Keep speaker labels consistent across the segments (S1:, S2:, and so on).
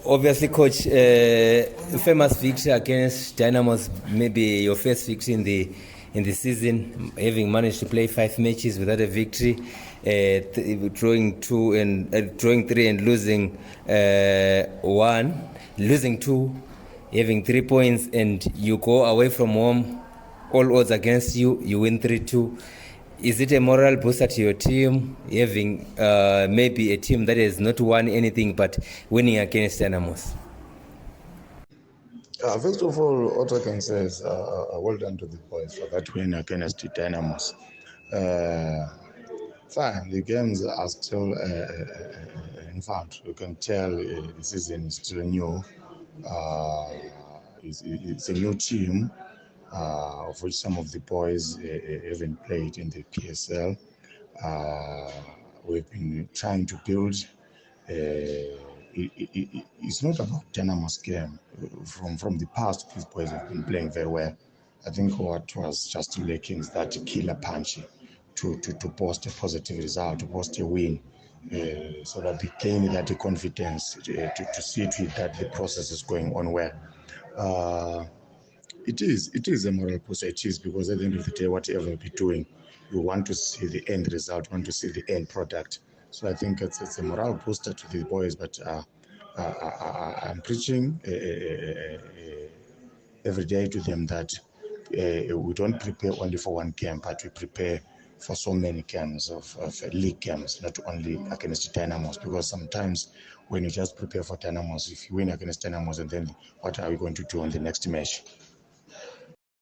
S1: Obviously, coach, famous victory against Dynamos, maybe your first victory in the season, having managed to play 5 matches without a victory, drawing 3 and losing 1, losing 2, having 3 points, and you go away from home, all odds against you, you win 3-2. Is it a moral booster to your team, having maybe a team that has not won anything but winning against Dynamos?
S2: First of all, what I can say is well done to the boys for that win against the Dynamos. Fine, the games are still, in fact, you can tell the season is still new. It's a new team, of which some of the boys haven't played in the PSL. We've been trying to build. It's not about Dynamos game. From the past, these boys have been playing very well. I think what was just lacking is that killer punch to post a positive result, to post a win, so that they gain that confidence to see to it that the process is going on well. It is a moral booster. It is, because at the end of the day, whatever you'll be doing, you want to see the end result, want to see the end product. So I think it's a moral booster to the boys, but I'm preaching every day to them that we don't prepare only for one game, but we prepare for so many games of league games, not only against Dynamos, because sometimes when you just prepare for Dynamos, if you win against Dynamos, and then what are we going to do on the next match?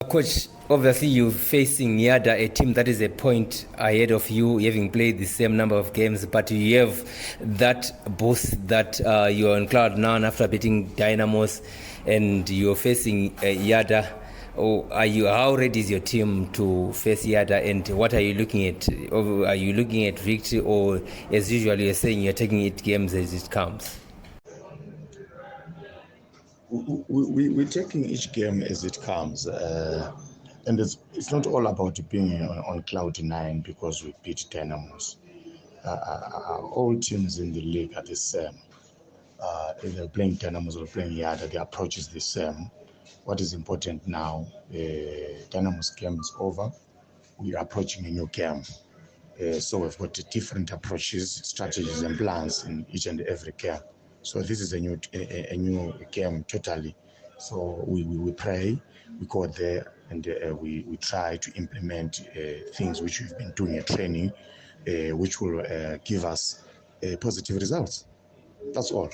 S1: Coach, obviously you're facing Yadah, a team that is a point ahead of you, having played the same number of games, but you have that boost that you're on cloud nine after beating Dynamos, and you're facing Yadah. How ready is your team to face Yadah, and what are you looking at? Are you looking at victory, or as usual you're saying you're taking it games as it comes?
S2: We're taking each game as it comes, and it's not all about being on cloud 9 because we beat Dynamos. All teams in the league are the same. Either playing Dynamos or playing Yadah, the approach is the same. What is important now, Dynamos game is over. We are approaching a new game. So we've got different approaches, strategies, and plans in each and every game. So this is a new game totally. So we pray, we go there, and we try to implement things which we've been doing at training, which will give us positive results. That's all.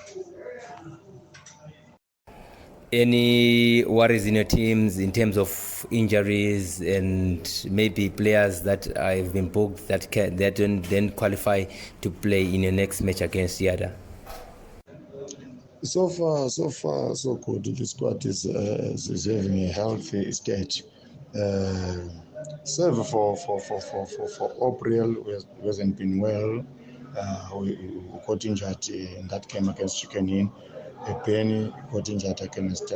S1: Any worries in your teams in terms of injuries and maybe players that have been booked that don't then qualify to play in your next match against Yadah?
S2: So far, so good. The squad is having a healthy stage. Save for April, who hasn't been well. We got injured in that game against Chicken Inn. Penny got injured against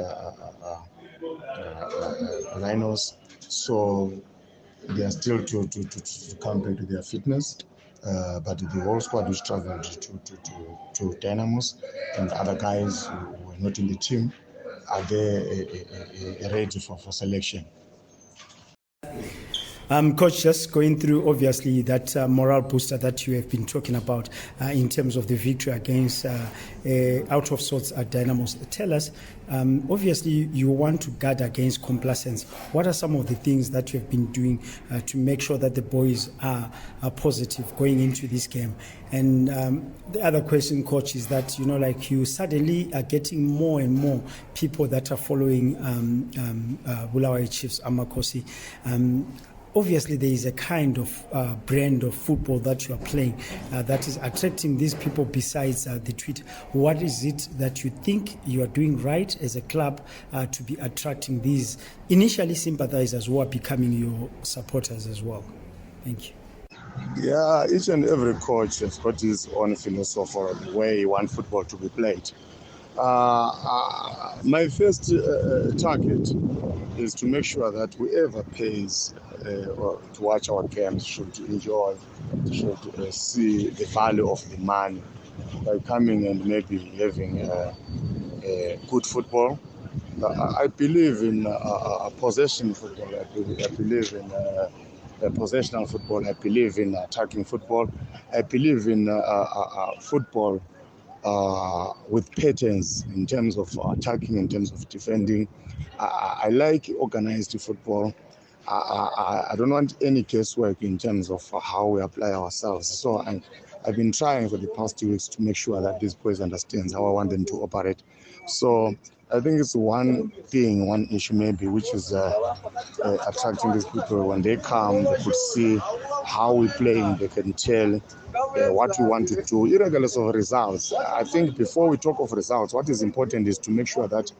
S2: Dynamos. So they are still to come back to their fitness. But the whole squad which traveled to Dynamos, and other guys who were not in the team are there ready for selection.
S3: Coach, just going through obviously that moral booster that you have been talking about in terms of the victory against out of sorts at Dynamos. Tell us, obviously you want to guard against complacence. What are some of the things that you have been doing to make sure that the boys are positive going into this game? And the other question, Coach, is that, you suddenly are getting more and more people that are following Bulawayo Chiefs, Amakosi. Obviously, there is a kind of brand of football that you are playing that is attracting these people besides the tweet. What is it that you think you are doing right as a club to be attracting these initially sympathizers who are becoming your supporters as well? Thank you.
S2: Yeah, each and every coach has got his own philosophy or the way he wants football to be played. My first target is to make sure that whoever pays or to watch our games should enjoy, should see the value of the money by coming and maybe having good football. I believe in possession football. I believe in possessional football. I believe in attacking football. I believe in football with patterns in terms of attacking, in terms of defending. I like organized football. I don't want any guesswork in terms of how we apply ourselves. So I've been trying for the past 2 weeks to make sure that these boys understand how I want them to operate. So I think it's one thing, one issue maybe, which is attracting these people. When they come, they could see how we play, and they can tell what we want to do, regardless of results. I think before we talk of results, what is important is to make sure that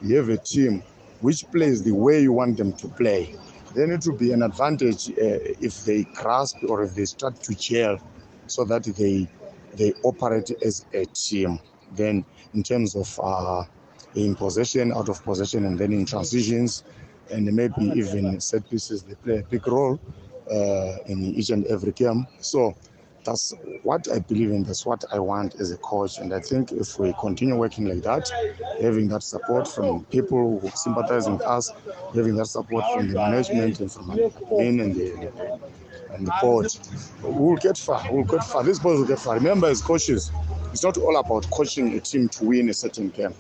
S2: you have a team which plays the way you want them to play. Then it will be an advantage if they grasp or if they start to gel, so that they operate as a team. Then in terms of in possession, out of possession, and then in transitions, and maybe even set pieces, they play a big role in each and every game. So that's what I believe in. That's what I want as a coach. And I think if we continue working like that, having that support from people who sympathize with us, having that support from the management and from the admin and the board, we'll get far. We'll get far. These boys will get far. Remember, as coaches, it's not all about coaching a team to win a certain game.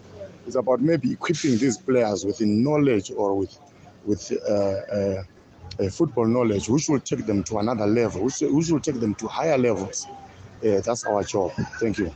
S2: It's about maybe equipping these players with knowledge or with football knowledge, which will take them to another level, which will take them to higher levels. That's our job. Thank you.